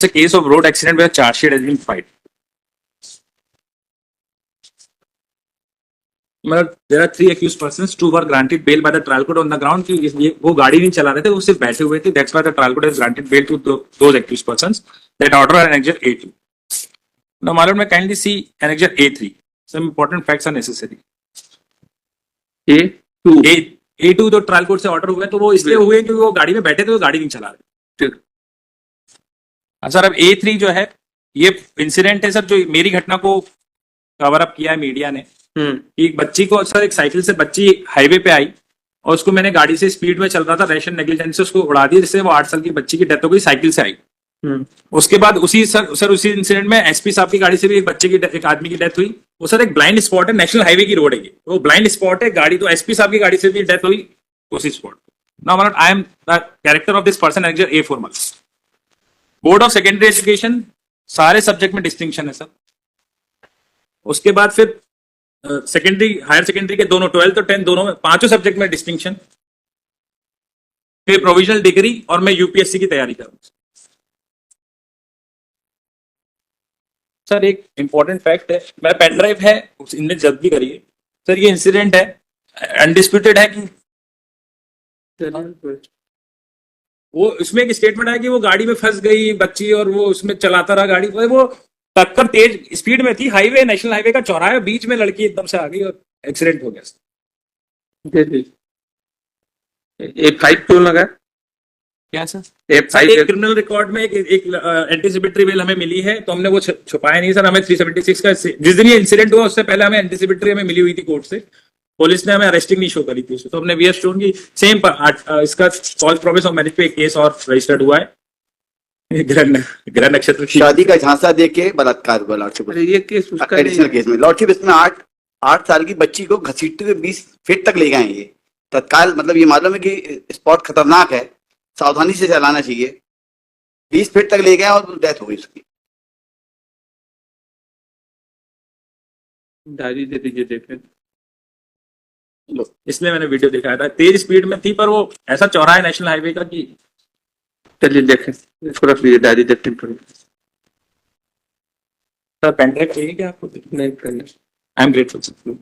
It's a case of road accident where charge sheet has been filed. मतलब there are 3 accused persons, 2 were granted bail by the trial court on the ground कि वो गाड़ी नहीं चला रहे थे, वो सिर्फ बैठे हुए थे. That's why the trial court has granted bail to those accused persons. That order are annexure A2. Now, my lord, may kindly see annexure A3. Some important facts are necessary. A2 तो trial court से order हुआ है, तो वो इसलिए हुए कि वो गाड़ी में बैठे थे, वो गाड़ी नहीं चला रहे. ठीक. सर, अब A3 जो है, ये इंसिडेंट है सर, जो मेरी घटना को कवर अप किया है मीडिया ने. एक बच्ची को, सर एक साइकिल से बच्ची हाईवे पे आई और उसको मैंने गाड़ी से स्पीड में चल रहा था, रैशन नेग्लिजेंस से उसको उड़ा दिया, जिससे वो 8 साल की बच्ची की डेथ हो गई, साइकिल से आई. उसके बाद उसी उसी इंसिडेंट में एसपी साहब की गाड़ी से भी एक बच्चे की, एक आदमी की डेथ हुई. वो सर एक ब्लाइंड स्पॉट है, नेशनल हाईवे की रोड है ये, वो ब्लाइंड स्पॉट है. गाड़ी तो एसपी साहब की गाड़ी से भी डेथ हुई उसी spot. Now I am the character of this person annexure A4 marks. Board of secondary education सारे सब्जेक्ट में डिस्टिंक्शन है सर. उसके बाद फिर सेकेंडरी, हायर सेकेंडरी के दोनों 12th और 10th दोनों में 5 सब्जेक्ट में डिस्टिंक्शन. फिर प्रोविजनल डिग्री और मैं यूपीएससी की तैयारी कर रहा हूं. सर एक इंपॉर्टेंट फैक्ट है, मेरा पेन ड्राइव है, इनने जल्द भी करिए सर. ये इंसिडेंट है, अनडिस्प्यूटेड है कि वो इसमें एक स्टेटमेंट है कि वो गाड़ी में फंस गई बच्ची और वो उसमें चलाता रहा गाड़ी. वो टक्कर तेज स्पीड में थी, हाईवे, नेशनल हाईवे का चौराहा, बीच में लड़की एकदम से आ गई और एक्सीडेंट हो गया. एक 5 क्यों लगा? क्या सर? एक क्रिमिनल रिकॉर्ड में एक एंटीसिपेटरी बेल हमें मिली है, तो हमने वो छुपाया नहीं सर. हमें 376 का, जिस दिन ये इंसिडेंट हुआ उससे पहले हमें एंटीसिपेटरी हमें मिली हुई थी कोर्ट से. पुलिस ने हमें अरेस्टिंग नहीं शो करी थी, तो हमने वी हैव शोन की सेम इसका फॉल्स प्रॉमिस ऑफ मैरिज पे एक केस और रजिस्टर्ड हुआ है. ग्रह नक्षत्र शादी का झांसा देके बलात्कार हुआ लॉर्डशिप. ये केस उसका एडिशनल केस में लॉर्डशिप, इसमें 8 साल की बच्ची को घसीटते हुए 20 फीट तक ले गए. ये तत्काल, मतलब ये मालूम है कि स्पॉट खतरनाक है, सावधानी से चलाना चाहिए. 20 फीट तक ले गए और डेथ हो गई उसकी. डायरी दे दीजिए देखें. इसलिए मैंने वीडियो दिखाया था, तेज स्पीड में थी, पर वो ऐसा चौराहा है नेशनल हाईवे का कि. चलिए देखें, इसको रख लीजिए, डायरी देखते हैं. सर पेन ड्राइव चाहिए क्या आपको? नहीं, आई एम ग्रेटफुल सर.